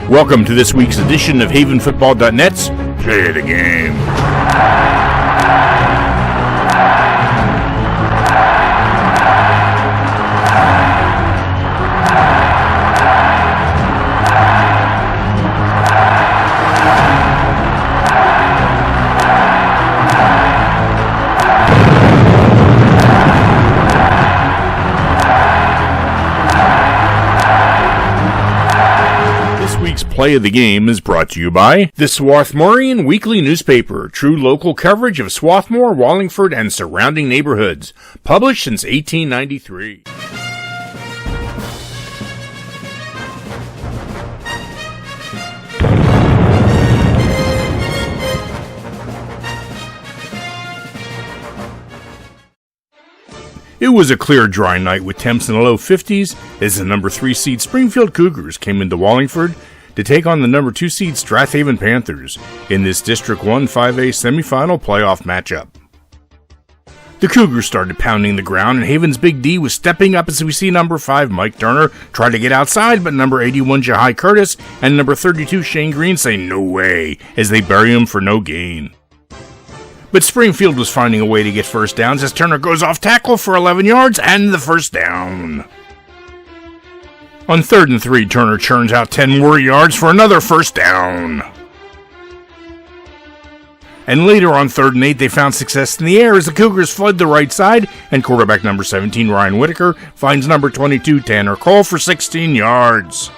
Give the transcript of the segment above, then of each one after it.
Welcome to this week's edition of HavenFootball.net's Play the Game. Play of the Game is brought to you by the Swarthmorean Weekly Newspaper, true local coverage of Swarthmore, Wallingford, and surrounding neighborhoods, published since 1893. It was a clear, dry night with temps in the low 50s as the number 3 seed Springfield Cougars came into Wallingford to take on the number 2 seed Strath Haven Panthers in this District 1 5A semifinal playoff matchup. The Cougars started pounding the ground, and Haven's Big D was stepping up as we see number 5 Mike Turner try to get outside, but number 81 Jahai Curtis and number 32 Shane Green say no way as they bury him for no gain. But Springfield was finding a way to get first downs as Turner goes off tackle for 11 yards and the first down. On 3rd and 3, Turner churns out 10 more yards for another first down. And later on 3rd and 8, they found success in the air as the Cougars fled the right side, and quarterback number 17, Ryan Whitaker, finds number 22, Tanner Cole, for 16 yards.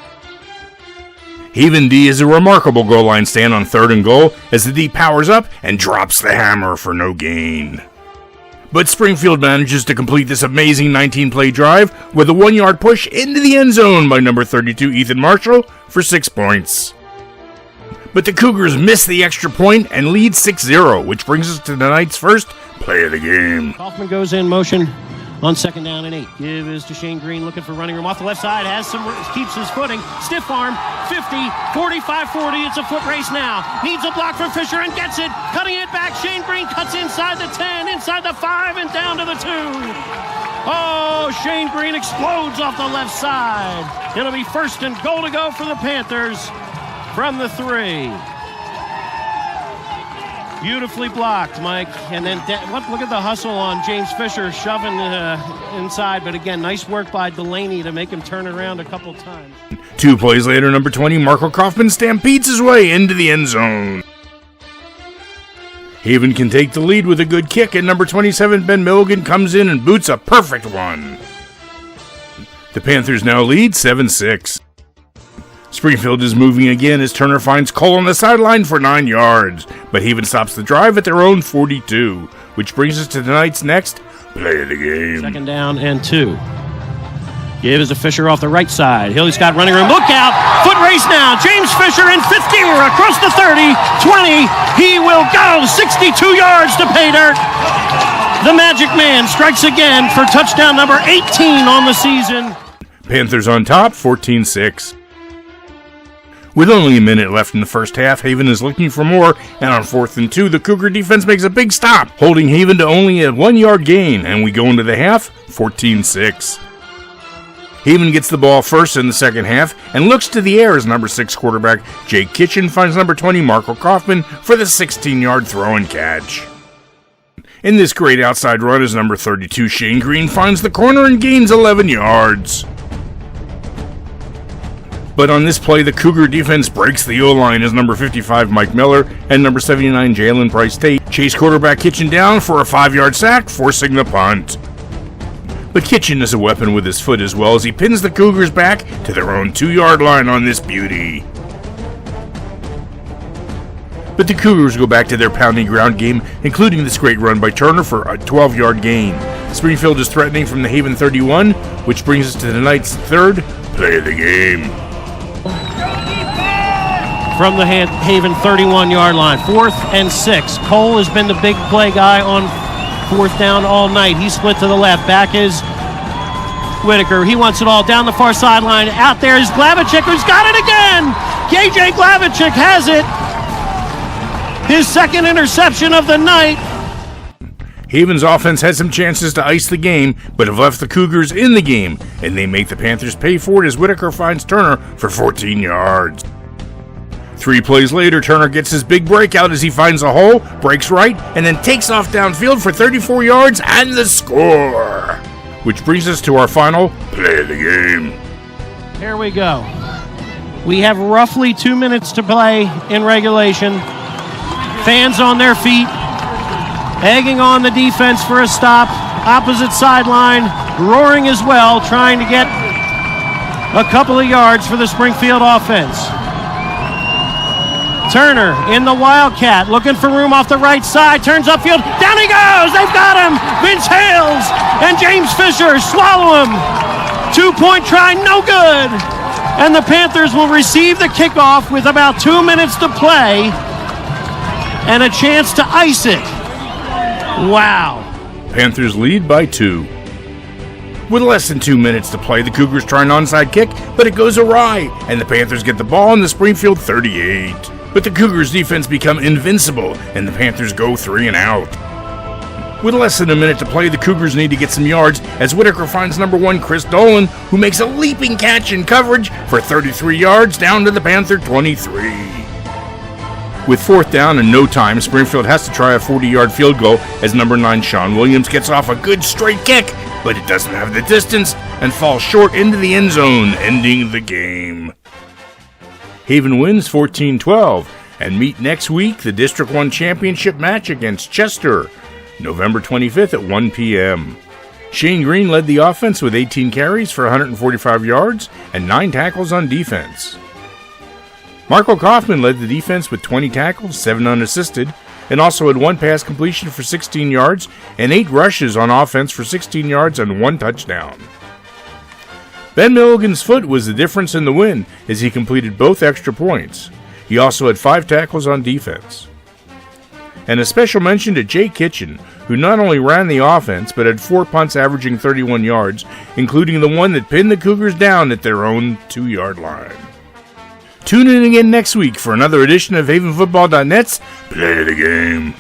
Haven D is a remarkable goal line stand on 3rd and goal as the D powers up and drops the hammer for no gain. But Springfield manages to complete this amazing 19-play drive with a 1-yard push into the end zone by number 32, Ethan Marshall, for 6 points. But the Cougars miss the extra point and lead 6-0, which brings us to tonight's first play of the game. Kaufman goes in motion on 2nd down and 8. Give is to Shane Green, looking for running room off the left side. Keeps his footing. Stiff arm, 50, 45, 40. It's a foot race now. Needs a block from Fisher and gets it. Cutting it back. Shane Green cuts inside the 10, inside the 5, and down to the 2. Oh, Shane Green explodes off the left side. It'll be 1st and goal to go for the Panthers from the 3. Beautifully blocked, Mike. And then look at the hustle on James Fisher shoving inside. But again, nice work by Delaney to make him turn it around a couple times. 2 plays later, number 20, Marco Kaufman stampedes his way into the end zone. Haven can take the lead with a good kick, and number 27, Ben Milligan, comes in and boots a perfect one. The Panthers now lead 7-6. Springfield is moving again as Turner finds Cole on the sideline for 9 yards, but Haven stops the drive at their own 42, which brings us to tonight's next play of the game. 2nd down and 2. Give is a Fisher off the right side. Hilly's got running room. Look out! Foot race now. James Fisher in 5th gear across the 30, 20. He will go 62 yards to pay dirt. The Magic Man strikes again for touchdown number 18 on the season. Panthers on top, 14-6. With only a minute left in the first half, Haven is looking for more, and on 4th and 2, the Cougar defense makes a big stop, holding Haven to only a 1-yard gain, and we go into the half, 14-6. Haven gets the ball first in the second half, and looks to the air as number 6 quarterback Jake Kitchen finds number 20 Marco Kaufman for the 16-yard throw and catch. In this great outside run as number 32 Shane Green finds the corner and gains 11 yards. But on this play, the Cougar defense breaks the O-line as number 55 Mike Miller and number 79 Jalen Price Tate chase quarterback Kitchen down for a 5-yard sack, forcing the punt. But Kitchen is a weapon with his foot as well as he pins the Cougars back to their own 2-yard line on this beauty. But the Cougars go back to their pounding ground game, including this great run by Turner for a 12-yard gain. Springfield is threatening from the Haven 31, which brings us to tonight's third play of the game. From the Haven 31-yard line, 4th and 6. Cole has been the big play guy on 4th down all night. He split to the left. Back is Whitaker. He wants it all down the far sideline. Out there is Glavicek, who's got it again. KJ Glavicek has it. His 2nd interception of the night. Haven's offense had some chances to ice the game, but have left the Cougars in the game, and they make the Panthers pay for it as Whitaker finds Turner for 14 yards. 3 plays later, Turner gets his big breakout as he finds a hole, breaks right, and then takes off downfield for 34 yards and the score. Which brings us to our final play of the game. Here we go. We have roughly 2 minutes to play in regulation. Fans on their feet, egging on the defense for a stop. Opposite sideline, roaring as well, trying to get a couple of yards for the Springfield offense. Turner in the Wildcat, looking for room off the right side, turns upfield, down he goes, they've got him! Vince Hales and James Fisher swallow him. 2-point try, no good! And the Panthers will receive the kickoff with about 2 minutes to play and a chance to ice it. Wow. Panthers lead by 2. With less than 2 minutes to play, the Cougars try an onside kick, but it goes awry, and the Panthers get the ball on the Springfield 38. But the Cougars' defense become invincible, and the Panthers go 3 and out. With less than a minute to play, the Cougars need to get some yards as Whitaker finds number 1 Chris Dolan, who makes a leaping catch in coverage for 33 yards down to the Panther 23. With 4th down and no time, Springfield has to try a 40-yard field goal as number 9 Sean Williams gets off a good straight kick, but it doesn't have the distance and falls short into the end zone, ending the game. Haven wins 14-12 and meet next week the District 1 championship match against Chester, November 25th at 1 p.m. Shane Green led the offense with 18 carries for 145 yards and 9 tackles on defense. Marco Kaufman led the defense with 20 tackles, 7 unassisted, and also had 1 pass completion for 16 yards and 8 rushes on offense for 16 yards and 1 touchdown. Ben Milligan's foot was the difference in the win as he completed both extra points. He also had 5 tackles on defense. And a special mention to Jay Kitchen, who not only ran the offense but had 4 punts averaging 31 yards, including the one that pinned the Cougars down at their own 2-yard line. Tune in again next week for another edition of HavenFootball.net's Play of the Game.